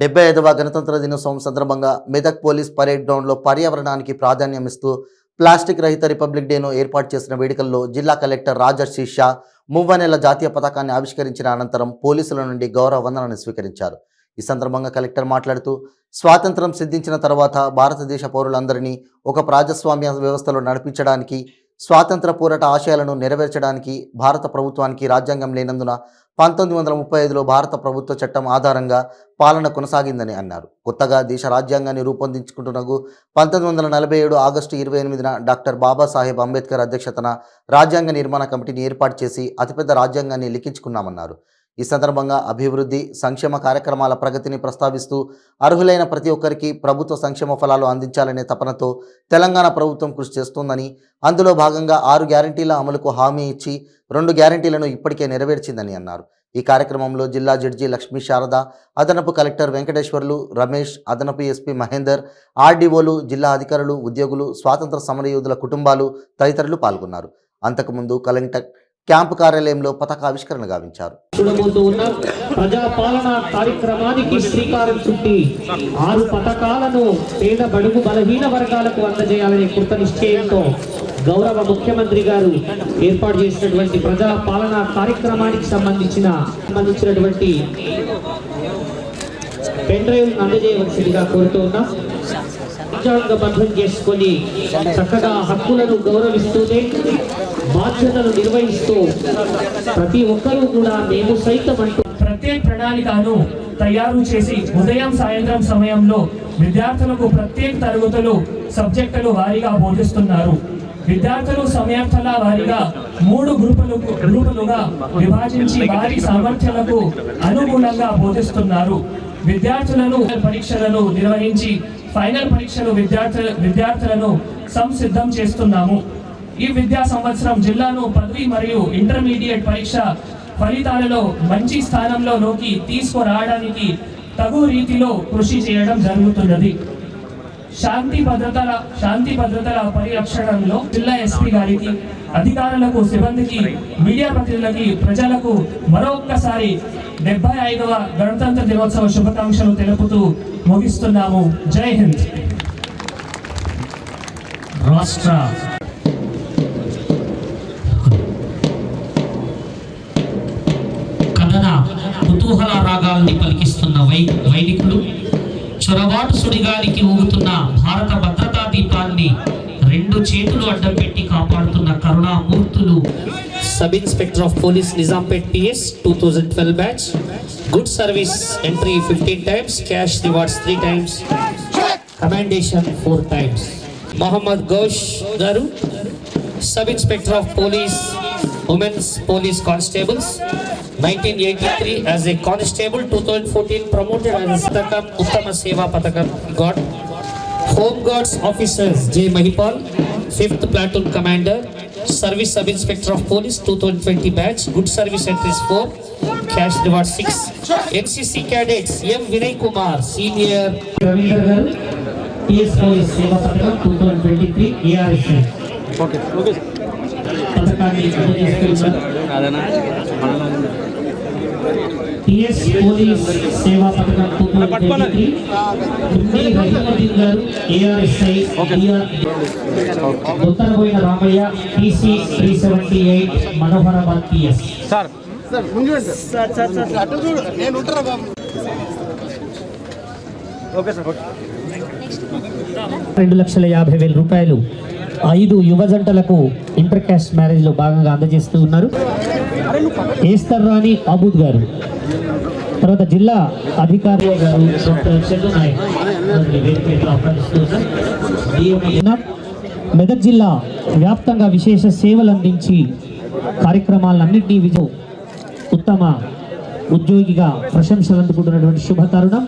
75వ గణతంత్ర దినోత్సవం సందర్భంగా మెదక్ పోలీస్ పరేడ్ గ్రౌండ్లో పర్యావరణానికి ప్రాధాన్యమిస్తూ ప్లాస్టిక్ రహిత రిపబ్లిక్ డేను ఏర్పాటు చేసిన వేడుకల్లో జిల్లా కలెక్టర్ రాజర్షి షా మువ్వనెల జాతీయ పతాకాన్ని ఆవిష్కరించిన అనంతరం పోలీసుల నుండి గౌరవ వందనాన్ని స్వీకరించారు. ఈ సందర్భంగా కలెక్టర్ మాట్లాడుతూ స్వాతంత్రం సిద్ధించిన తర్వాత భారతదేశ పౌరులందరినీ ఒక ప్రజాస్వామ్య వ్యవస్థలో నడిపించడానికి, స్వాతంత్ర పోరాట ఆశయాలను నెరవేర్చడానికి భారత ప్రభుత్వానికి రాజ్యాంగం లేనందున 1935లో భారత ప్రభుత్వ చట్టం ఆధారంగా పాలన కొనసాగిందని అన్నారు. కొత్తగా దేశ రాజ్యాంగాన్ని రూపొందించుకుంటున్నకు 1947 ఆగస్టు 28న డాక్టర్ బాబాసాహెబ్ అంబేద్కర్ అధ్యక్షతన రాజ్యాంగ నిర్మాణ కమిటీని ఏర్పాటు చేసి అతిపెద్ద రాజ్యాంగాన్ని లిఖించుకున్నామన్నారు. ఈ సందర్భంగా అభివృద్ధి, సంక్షేమ కార్యక్రమాల ప్రగతిని ప్రస్తావిస్తూ అర్హులైన ప్రతి ఒక్కరికి ప్రభుత్వ సంక్షేమ ఫలాలు అందించాలనే తపనతో తెలంగాణ ప్రభుత్వం కృషి చేస్తోందని, అందులో భాగంగా 6 గ్యారంటీల అమలుకు హామీ ఇచ్చి 2 గ్యారంటీలను ఇప్పటికే నెరవేర్చిందని అన్నారు. ఈ కార్యక్రమంలో జిల్లా జడ్జి లక్ష్మీ శారద, అదనపు కలెక్టర్ వెంకటేశ్వర్లు, రమేష్, అదనపు ఎస్పీ మహేందర్, ఆర్డీఓలు, జిల్లా అధికారులు, ఉద్యోగులు, స్వాతంత్ర సమరయోధుల కుటుంబాలు తదితరులు పాల్గొన్నారు. అంతకుముందు కలెక్టర్ క్యాంపు కార్యాలయంలో పతాకావిష్కరణ గావించారు. ప్రజాపాలన కార్యక్రమానికి శ్రీకారం చుట్టి 6 పథకాలను పేద బడుగు బలహీన వర్గాలకు అందజేయాలనే కృత నిశ్చయంతో గౌరవ ముఖ్యమంత్రి గారు ఏర్పాటు చేసినటువంటి ప్రజాపాలన కార్యక్రమానికి సంబంధించినటువంటి పెన్ డ్రైవ్ అందజేయవలసిందిగా కోరుతూ ఉన్నాం. రాజ్యాంగబద్ధం చేసుకొని చక్కగా హక్కులను గౌరవిస్తూనే బాధ్యతలు నిర్వహిస్తూ ప్రతి ఒక్కరూ కూడా మేము సైతం అంటూ ప్రత్యేక ప్రణాళికను తయారు చేసి ఉదయం సాయంత్రం సమయంలో విద్యార్థులకు ప్రత్యేక తరగతులు సబ్జెక్టులు వారీగా బోధిస్తున్నారు. విద్యార్థులు సమయార్థాల వారీగా 3 గ్రూపులుగా విభజించి వారి సామర్థ్యాలకు అనుగుణంగా బోధిస్తున్నారు. విద్యార్థులను పరీక్షలను నిర్వహించి ఫైనల్ పరీక్షలు విద్యార్థులను సంసిద్ధం చేస్తున్నాము. ఈ విద్యా సంవత్సరం జిల్లాను పదవి మరియు ఇంటర్మీడియట్ పరీక్ష ఫలితాలలో మంచి స్థానంలోకి తీసుకురావడానికి తగు రీతిలో కృషి చేయడం జరుగుతున్నది. శాంతి భద్రతల పరిరక్షణలో జిల్లా ఎస్పీ గారికి, అధికారులకు, సిబ్బందికి, మీడియా ప్రతినిధులకి, ప్రజలకు మరొక్కసారి 75వ గణతంత్ర దినోత్సవ శుభాకాంక్షలు తెలుపుతూ ముగిస్తున్నాము. జై హింద్. రాష్ట్ర కథన కుతూహల రాగాల్ని పలికిస్తున్న వైదికులు, చొరబాటు సుడిగాలికి ఊగుతున్న భారత భద్రతా దీపాన్ని 2 చేతులు అడ్డం పెట్టి కాపాడుతున్న కరుణామూర్తులు. Sub inspector of police Nizampet PS 2012 batch. Good service entry 15 times, cash rewards 3 times, commendation 4 times. Mohammed Ghouse గారు sub inspector of police women's police constables 1983 as a constable, 2014 promoted as a Patakam Uttama Seva Patakam got. Home Guards officers J Mahipal 5th platoon commander, service sub inspector of police 2020 batch, good service entries 4, cash reward 6. NCC cadets M Vinay Kumar senior, Ravinder Garu PS police Seva Patakam 2023 ARS. Okay Patakani PS police సేవా పథకం 2023 రఘుమదీన్ గారు ARSI Uttaraboina Ramaiah PC 378 Manoharabad PS. Sir ముందు sir అటు చూడు నేను ఉంటారా బాబు. Okay sir. 2,50,000 రూపాయలు 5 యువ జంటలకు ఇంటర్ కాస్ట్ మ్యారేజ్ లో భాగంగా అందజేస్తూ ఉన్నారు. ఏస్తర్ రాణి అబూద్ గారు, తర్వాత జిల్లా అధికారి గారు డాక్టర్ చందు నాయక్. మెదక్ జిల్లా వ్యాప్తంగా విశేష సేవలు అందించి కార్యక్రమాలన్నింటినీ ఉత్తమ ఉద్యోగిగా ప్రశంసలు అందుకుంటున్నటువంటి శుభ తరుణం.